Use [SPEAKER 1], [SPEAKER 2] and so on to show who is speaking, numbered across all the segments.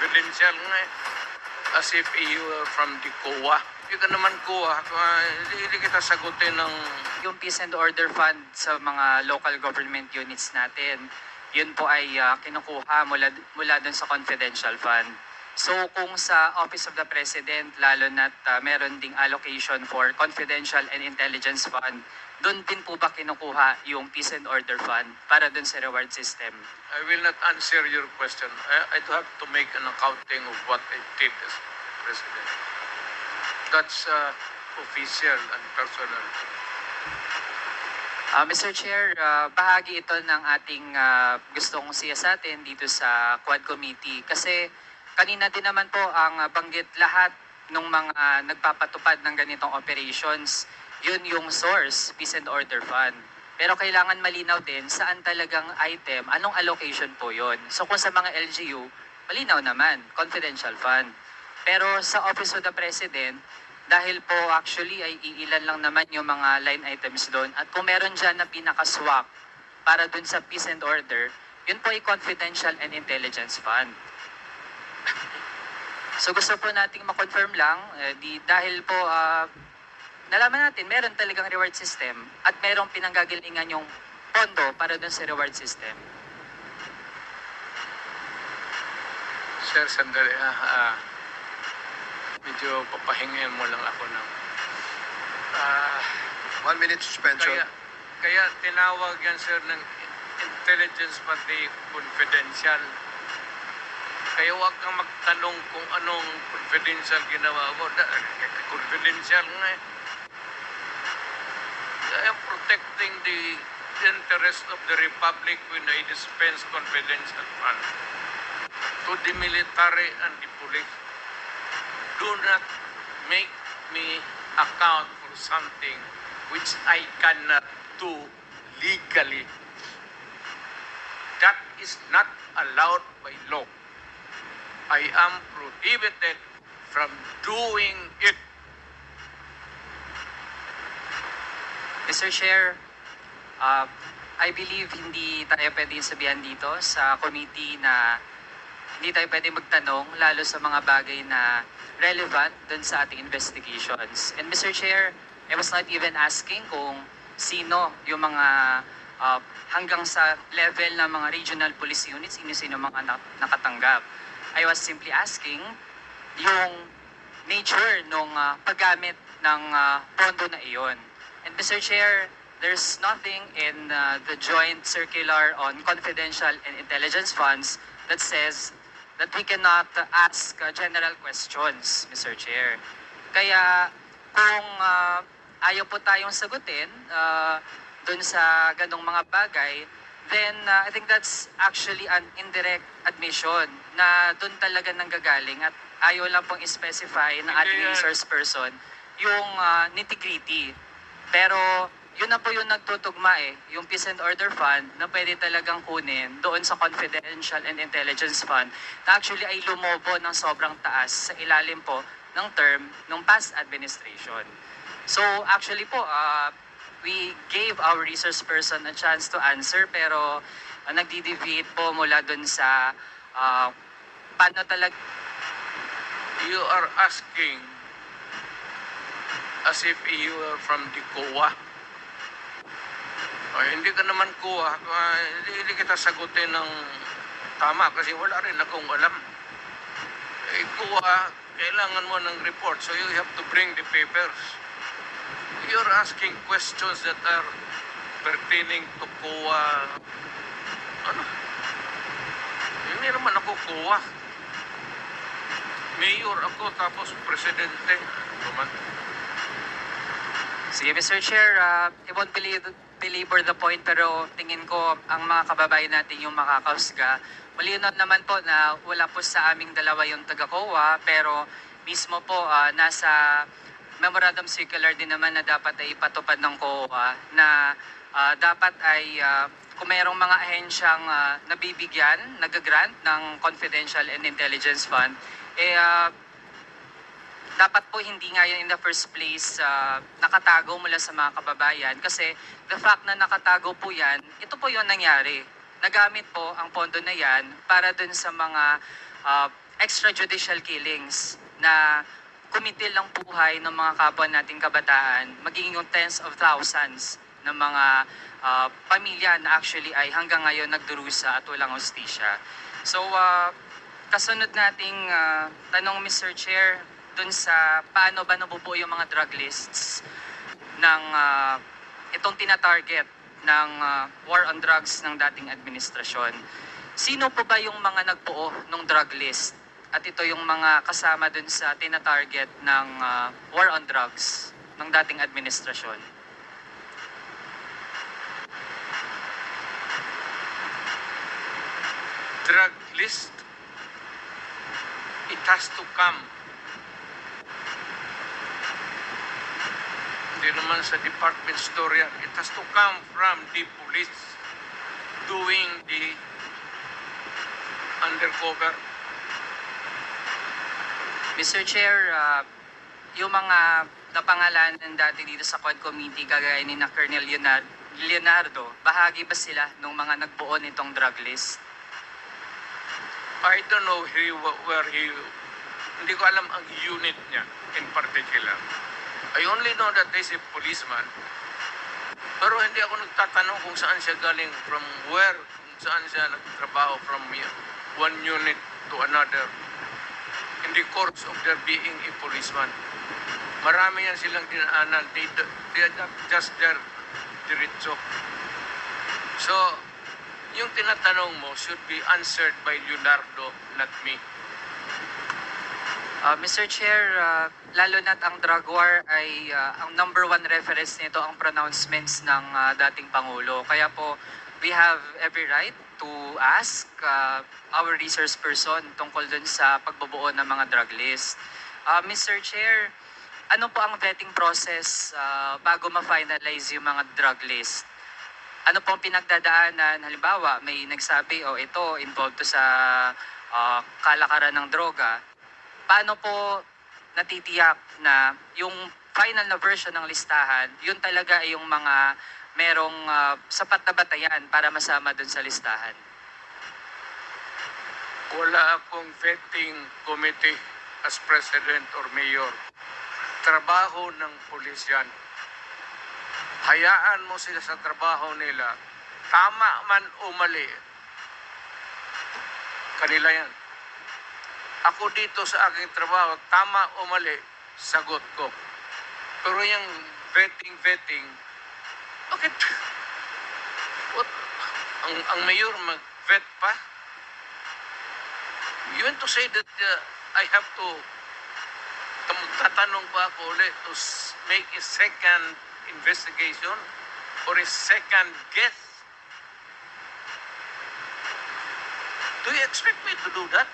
[SPEAKER 1] confidential nga eh. As if you are from the COA. Hindi ka naman COA. Hindi kita sagutin ng...
[SPEAKER 2] Yung Peace and Order Fund sa mga local government units natin, yun po ay kinukuha mula dun sa confidential fund. So kung sa Office of the President, lalo na't meron ding allocation for confidential and intelligence fund, doon din po ba kinukuha yung Peace and Order Fund para doon sa reward system?
[SPEAKER 1] I will not answer your question. I do have to make an accounting of what I did as President. That's official and personal.
[SPEAKER 2] Mr. Chair, bahagi ito ng ating gustong siyasatin dito sa Quad Committee kasi kanina din naman po ang banggit lahat ng mga nagpapatupad ng ganitong operations, yun yung source, Peace and Order Fund. Pero kailangan malinaw din saan talagang item, anong allocation po yun. So kung sa mga LGU, malinaw naman, confidential fund. Pero sa Office of the President, dahil po actually ay iilan lang naman yung mga line items doon. At kung meron dyan na pinaka-swak para doon sa Peace and Order, yun po ay confidential and intelligence fund. So gusto po nating ma-confirm lang, dahil po nalaman natin meron talagang reward system at merong pinanggagalingan yung pondo para doon sa reward system.
[SPEAKER 1] Sir, sandali. Medyo papahingin mo lang ako ng...
[SPEAKER 3] 1 minute suspension.
[SPEAKER 1] Kaya tinawag yan, sir, ng intelligence pati confidential. Kaya huwag kang magtanong kung anong confidential ginawa ko. Confidential nga eh. I am protecting the interest of the Republic when I dispense confidential fund to the military and the police. Do not make me account for something which I cannot do legally. That is not allowed by law. I am prohibited from doing it.
[SPEAKER 2] Mr. Chair, I believe hindi tayo pwede sabihan dito sa committee na hindi tayo pwede magtanong lalo sa mga bagay na relevant dun sa ating investigations. And Mr. Chair, I was not even asking kung sino yung mga hanggang sa level ng mga regional police units, sino mga nakatanggap. I was simply asking yung nature ng paggamit ng pondo na iyon. And Mr. Chair, there's nothing in the joint circular on confidential and intelligence funds that says that we cannot ask general questions, Mr. Chair. Kaya kung ayaw po tayong sagutin dun sa ganong mga bagay, then I think that's actually an indirect admission na dun talaga nanggagaling at ayaw lang pong specify ng ating resource person yung nitty-gritty. Pero yun na po yung nagtutugma yung Peace and Order Fund na pwede talagang kunin doon sa Confidential and Intelligence Fund na actually ay lumobo ng sobrang taas sa ilalim po ng term ng past administration. So actually po, we gave our resource person a chance to answer pero nagdi-deviate po mula doon sa paano talaga.
[SPEAKER 1] You are asking as if you are from the COA. Hindi ka naman COA. Hindi kita sagutin ng tama kasi wala rin akong alam. COA, kailangan mo ng report so you have to bring the papers. You're asking questions that are pertaining to COA. Ano? Hindi naman ako COA. Mayor ako tapos presidente. Naman.
[SPEAKER 2] Sige, Mr. Chair, I won't belabor the point pero tingin ko ang mga kababayan natin yung makakausga. Malinaw naman po na wala po sa aming dalawa yung taga-COA pero mismo po nasa memorandum circular din naman na dapat ay ipatupad ng COA na dapat ay kung mayroong mga ahensyang nabibigyan, nag-grant ng confidential and intelligence fund, dapat po hindi nga yan in the first place nakatago mula sa mga kababayan kasi the fact na nakatago po yan, ito po yung nangyari. Nagamit po ang pondo na yan para dun sa mga extrajudicial killings na kumitil ng buhay ng mga kapwa nating kabataan, magiging yung tens of thousands ng mga pamilya na actually ay hanggang ngayon nagdurusa at walang hustisya. So, kasunod nating tanong, Mr. Chair, dun sa paano ba nabubuo yung mga drug lists ng itong tina-target ng war on drugs ng dating administrasyon. Sino po ba yung mga nagbuo ng drug list? At ito yung mga kasama dun sa tina-target ng war on drugs ng dating administrasyon.
[SPEAKER 1] Drug list, it has to come. Hindi naman sa department store yan. It has to come from the police doing the undercover.
[SPEAKER 2] Mr. Chair, yung mga napangalanan dati dito sa Quad Committee, kagaya ni na Colonel Leonardo, bahagi ba sila nung mga nagbuo nitong drug list?
[SPEAKER 1] I don't know where he, hindi ko alam ang unit niya in particular. I only know that he's a policeman. Pero hindi ako nagtatanong kung saan siya galing, from where, kung saan siya nagtrabaho from one unit to another in the course of their being a policeman. Marami yan silang dinaanan. They are not just there diretso. So, yung tinatanong mo should be answered by Leonardo, not me.
[SPEAKER 2] Mr. Chair, lalo na't ang drug war ay ang number one reference nito ang pronouncements ng dating Pangulo. Kaya po, we have every right to ask our resource person tungkol dun sa pagbubuo ng mga drug list. Mr. Chair, ano po ang vetting process bago ma-finalize yung mga drug list? Ano pong pinagdadaanan? Halimbawa, may nagsabi, ito, involved to sa kalakaran ng droga. Paano po natitiyak na yung final na version ng listahan, yun talaga ay yung mga merong sapat na batayan para masama dun sa listahan?
[SPEAKER 1] Wala akong vetting committee as president or mayor. Trabaho ng pulis yan. Hayaan mo sila sa trabaho nila. Tama man o mali, kanila yan. Ako dito sa aking trabaho, tama o mali, sagot ko. Pero yung vetting, bakit? What? Ang mayor mag-vet pa? You want to say that I have to tatanong pa ako ulit to make a second investigation or a second guess? Do you expect me to do that?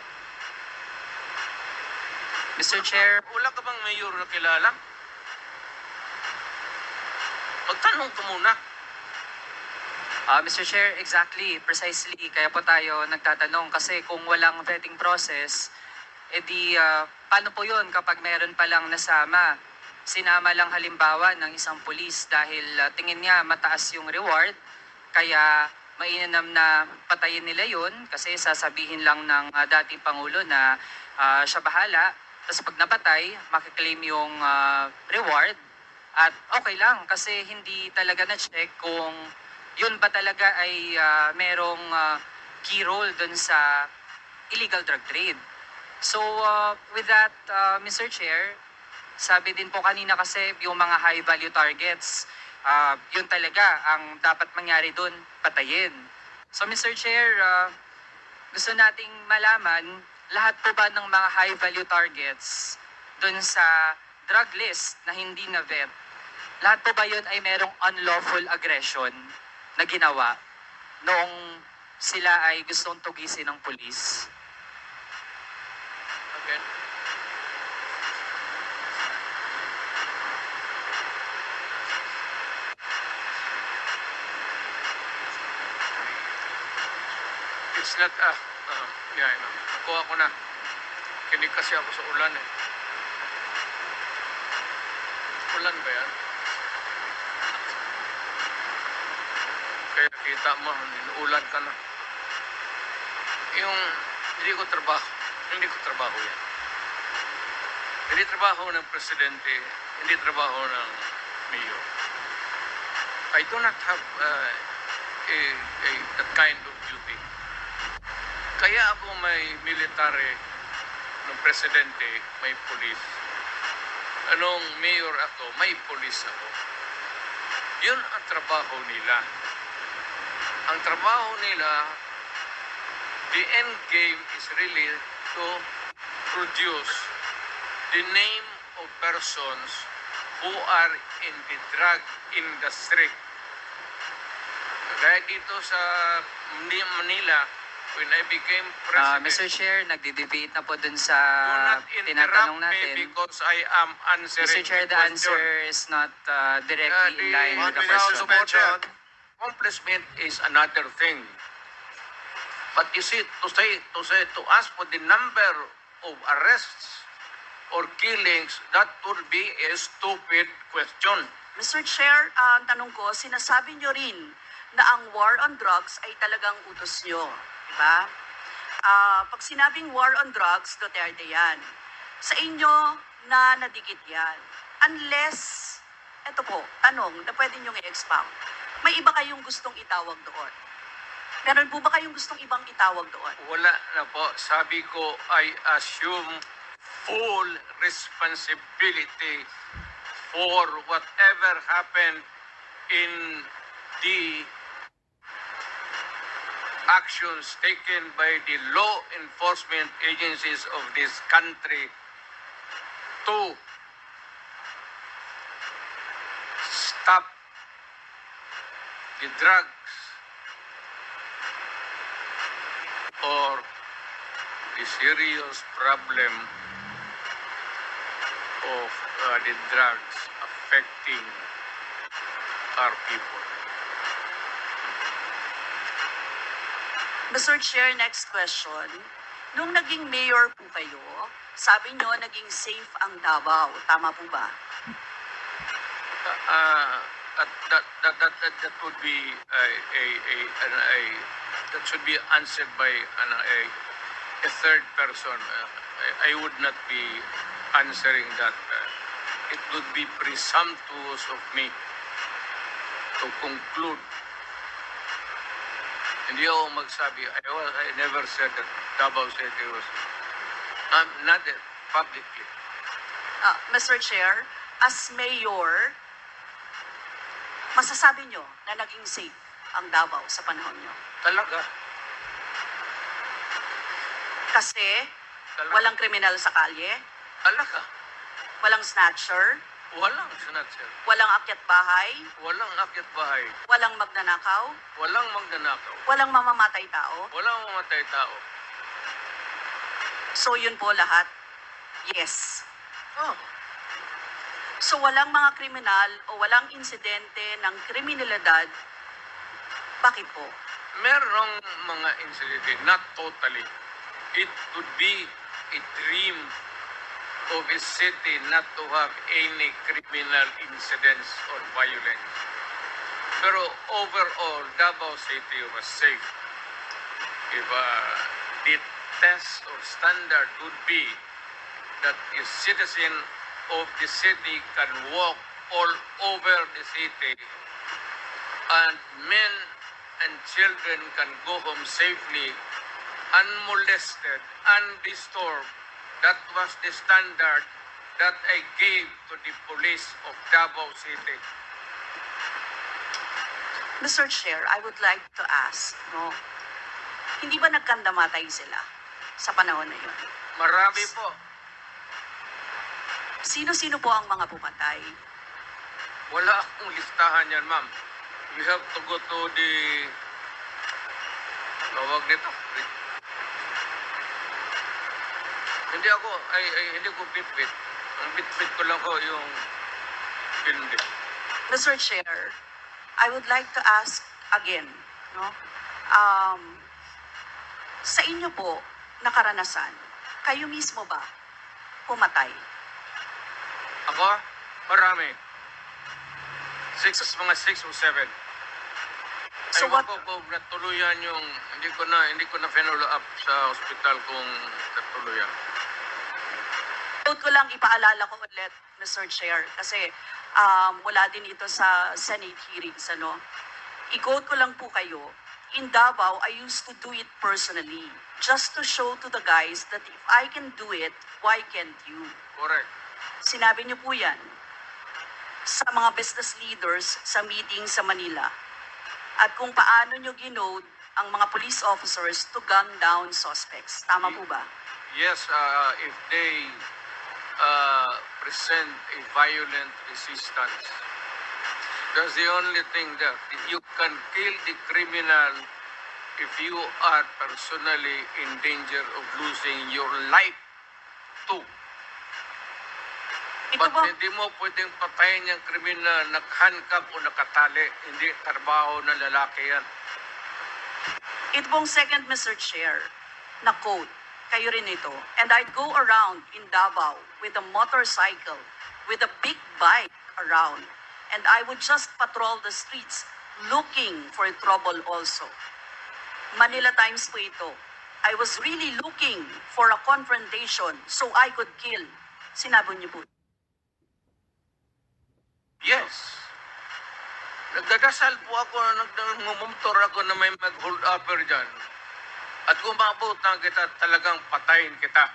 [SPEAKER 2] Mr. Chair,
[SPEAKER 1] Wala ka bang mayor na kilala? Magtanong ka muna.
[SPEAKER 2] Mr. Chair, exactly, precisely. Kaya po tayo nagtatanong kasi kung walang vetting process, edi paano po yun kapag meron palang nasama? Sinama lang halimbawa ng isang pulis dahil tingin niya mataas yung reward, kaya mainam na patayin nila yun kasi sasabihin lang ng dating Pangulo na siya bahala. Tapos pag napatay, makiklaim yung reward at okay lang kasi hindi talaga na-check kung yun ba talaga ay merong key role dun sa illegal drug trade. So with that, Mr. Chair, sabi din po kanina kasi yung mga high value targets, yun talaga ang dapat mangyari dun, patayin. So Mr. Chair, gusto nating malaman, lahat po ba ng mga high value targets dun sa drug list na hindi na vet, lahat po ba yun ay merong unlawful aggression na ginawa noong sila ay gustong tugisin ng pulis?
[SPEAKER 1] Again. It's not, yeah, I know. Nakuha ko na. Kinig kasi ako sa ulan eh. Ulan ba yan? Kaya kita mo, inuulan ka na. Yung, hindi ko trabaho trabaho yan. Hindi trabaho ng presidente, hindi trabaho ng mayor. I do not have that kind of duty. Kaya ako may military ng presidente, may police. Anong mayor ako, may police ako. Yun ang trabaho nila. Ang trabaho nila, the end game is really to produce the name of persons who are in the drug industry. Kaya dito sa Manila, when I became president,
[SPEAKER 2] Mr. Chair, nagdi-debate na po dun sa
[SPEAKER 1] do not
[SPEAKER 2] tinatanong
[SPEAKER 1] interrupt me
[SPEAKER 2] natin.
[SPEAKER 1] because I am answering
[SPEAKER 2] Mr. Chair, the
[SPEAKER 1] question.
[SPEAKER 2] answer is not directly in line with the
[SPEAKER 3] 1 minute
[SPEAKER 2] question.
[SPEAKER 3] suspension.
[SPEAKER 1] Accomplishment is another thing. But you see, to ask for the number of arrests or killings, that would be a stupid question.
[SPEAKER 4] Mr. Chair, ang tanong ko, sinasabi nyo rin na ang war on drugs ay talagang utos nyo. Diba? Pag sinabing war on drugs, Duterte yan. Sa inyo na nadikit yan. Unless, eto po, tanong na pwede nyo i-expound. May iba kayong gustong itawag doon? Meron po ba kayong gustong ibang itawag doon?
[SPEAKER 1] Wala na po. Sabi ko, I assume full responsibility for whatever happened in the actions taken by the law enforcement agencies of this country to stop the drugs or the serious problem of the drugs affecting our people.
[SPEAKER 4] Mr. Chair, next question. Nung naging mayor po kayo, sabi nyo naging safe ang Davao. Tama po ba?
[SPEAKER 1] That would be that should be answered by a third person. I would not be answering that. It would be presumptuous of me to conclude. Hindi ako magsabi. I never said that Davao City was not publicly.
[SPEAKER 4] Mr. Chair, as mayor, masasabi nyo na naging safe ang Davao sa panahon nyo?
[SPEAKER 1] Talaga.
[SPEAKER 4] Kasi walang kriminal sa kalye,
[SPEAKER 1] Talaga.
[SPEAKER 4] walang snatcher,
[SPEAKER 1] Walang snatcher.
[SPEAKER 4] walang akyat bahay,
[SPEAKER 1] Walang akyat bahay.
[SPEAKER 4] walang magnanakaw,
[SPEAKER 1] Walang magnanakaw.
[SPEAKER 4] walang mamamatay tao.
[SPEAKER 1] Walang mamatay tao.
[SPEAKER 4] So yun po lahat, yes.
[SPEAKER 1] Oh.
[SPEAKER 4] So walang mga kriminal o walang insidente ng kriminalidad, bakit po?
[SPEAKER 1] Merong mga incident, not totally. It would be a dream of a city not to have any criminal incidents or violence. Pero overall, Davao City was safe. If the test or standard would be that a citizen of the city can walk all over the city and men and children can go home safely, unmolested, undisturbed. That was the standard that I gave to the police of Davao City.
[SPEAKER 4] Mr. Chair, I would like to ask, no, hindi ba nagkandamatay sila sa panahon na yun?
[SPEAKER 1] Marami po.
[SPEAKER 4] Sino-sino po ang mga pumatay?
[SPEAKER 1] Wala akong listahan yan, ma'am. We have to go to the... Tawag nito. Hindi ko bitbit. Ang bitbit ko lang ko yung hindi.
[SPEAKER 4] Mr. Chair, I would like to ask again, no? Sa inyo po, na karanasan, kayo mismo ba pumatay?
[SPEAKER 1] Ako, marami. Mga 6 o 7.
[SPEAKER 4] So
[SPEAKER 1] Aywan
[SPEAKER 4] what-
[SPEAKER 1] ko kung natuluyan yung, hindi ko na follow up sa hospital kung natuluyan.
[SPEAKER 4] I-quote ko lang, ipaalala ko ulit, Mr. Chair, kasi wala din ito sa Senate hearings, ano. I-quote ko lang po kayo, in Davao, I used to do it personally, just to show to the guys that if I can do it, why can't you?
[SPEAKER 1] Correct.
[SPEAKER 4] Sinabi niyo po yan sa mga business leaders sa meeting sa Manila. At kung paano niyo ginode ang mga police officers to gun down suspects. Tama po ba?
[SPEAKER 1] Yes, if they present a violent resistance, that's the only thing that you can kill the criminal if you are personally in danger of losing your life too.
[SPEAKER 4] Ito
[SPEAKER 1] But
[SPEAKER 4] po,
[SPEAKER 1] hindi mo pwedeng patayin yung kriminal na nakahandcuff o nakatali. Hindi trabaho ng lalaki yan.
[SPEAKER 4] ito pong second, Mr. Chair, na quote, kayo rin ito. And I'd go around in Davao with a motorcycle, with a big bike around, and I would just patrol the streets looking for trouble also. Manila Times po ito. I was really looking for a confrontation so I could kill. Sinabi niyo po.
[SPEAKER 1] Yes. Nagdadasal po ako, nagmumumtor ako na may mag-hold upper dyan. At kung maabot na kita, talagang patayin kita.